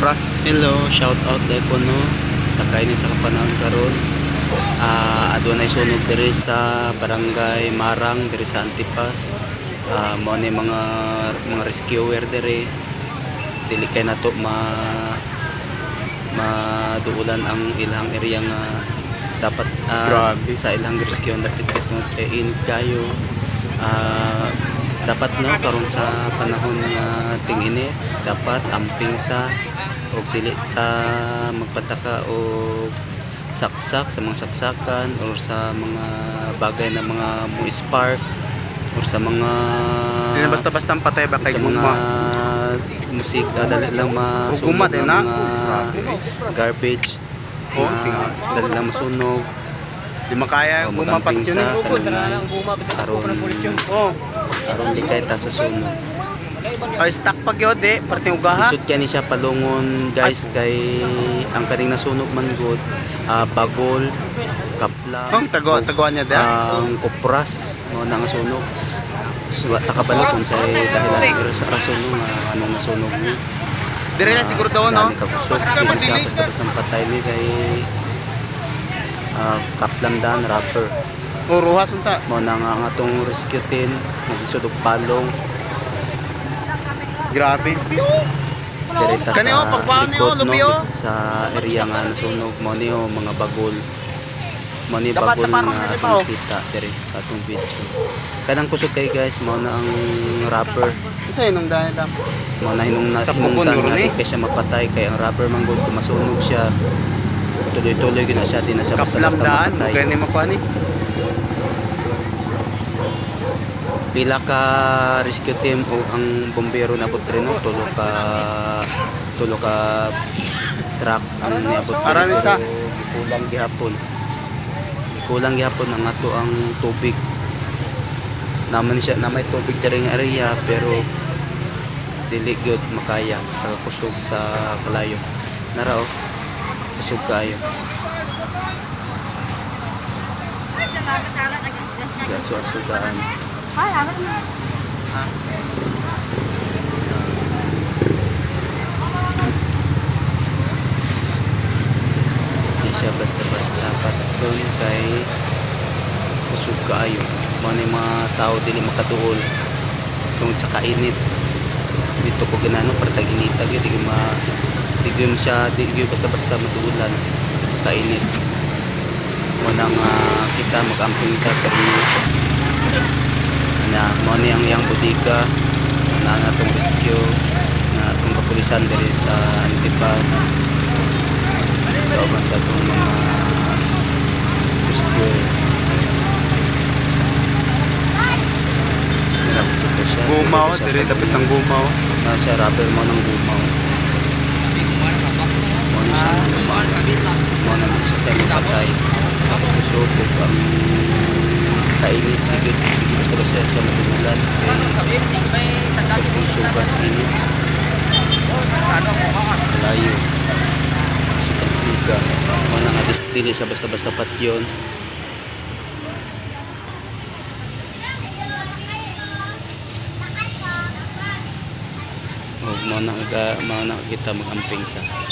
oras. Hello, shout out dai ko no sa kainit sa kapanahon karon. Adunay sunog diri sa barangay Marang diri sa Antipas. Mao ni mga rescuer diri. Dili kay nato maduulan ang ilang area nga dapat sa ilang rescue dapat mo kay init kayo. Dapat no karon sa panahon nga ting-init dapat amping ta og dili ta magpataka og saksak sa mga saksakan or sa mga bagay na mga mo-spark or sa mga Di na basta-basta ang patay ba kay sa mga guma. musika dali lang masunog Guma din na. garbage dali lang masunog. Di makaya yung guma pat yun eh. Aron di kay ta sa sunog. Ay stock pag yun eh. Parte ugaha. Isud kani siya palungon guys kay ang kaning nasunog man good bagol kapla Taguan niya dahil. ang kupras mo na nga sunog. So takabalo kung sa dahilan sa rason nga anong nasunog ni. Dire na siguro daw no. Kasi siya basta ng patay ni kay kaplang dan rapper. O ruhas unta. Mo na nga atong rescue team nagsud og palong. Grabe. Direta Kani o pagbaon niyo lubi o. Sa area nga nasunog mo ni mga bagol. Mo ni Dapat bagol sa parang nga dito, oh. kita diri sa atong video. Kanang kusog kay guys mo na ang rapper. Unsa inong dahil dam? Mo na hinung Sa bukon, hinungdan ron, eh. kay siya mapatay kay ang rapper man gud masunog siya. Tuloy-tuloy gid na siya di na siya basta-basta Kaplamdaan, mapatay. gani makuha ni. Pila ka rescue team o ang bombero nabot rin no tulo ka truck ang niabot Aran isa. kulang gihapon ang ato ang tubig naman siya na may tubig diri nga area pero dili gyud makaya sa kusog sa kalayo nara o kusog kayo gaso-asugaan. Di siya basta-basta patron kay kusog kaayo. Mo ni mga tao dili makatuol tungod sa kainit. Dito ko ganano para tag-inita gyud di gyud basta-basta matuulan sa kainit. Mo nang kita mag-amping ta kay na mo ni ang iyang bodega na natong rescue na atong kapulisan diri sa Antipas kauban sa atong mga rescue Gumaw, dire dapat ang gumaw. na siya rapper mo ng gumaw mo ni siya gumaw mo na siya tayo patay sa kusog ug ang kainit gid basta siya matululan sugas ini layo siga mana nga dili sa basta-basta patyon ug mana kita magamping ta